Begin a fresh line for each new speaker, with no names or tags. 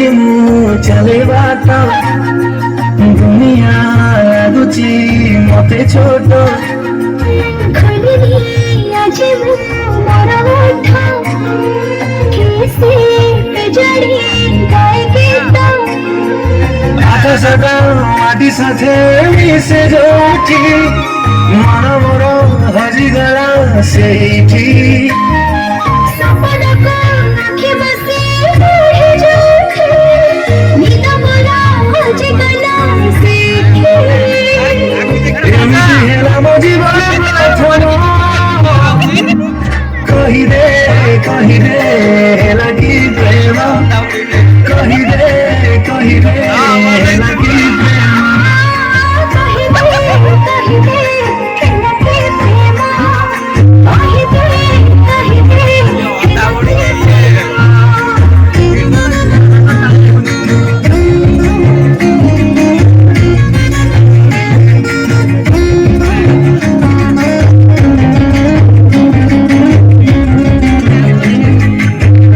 ଆଜି ମୁଁ ଚାଲେ ବାଟ ଦୁନିଆ ଲାଗୁଛି ମତେ ଛୋଟ
ଖୋଲିଲି ଆଜି ମୁଁ ମୋର ଓଠ କିସେ ବିଜୁଳି ଗାଏ ଗୀତ
ଆକାଶଟା ମାଟି ସାଥେ ମିଶେ ଯୋଉଠି ମନ ମୋର ହଜିଗଲା ସେଇଠି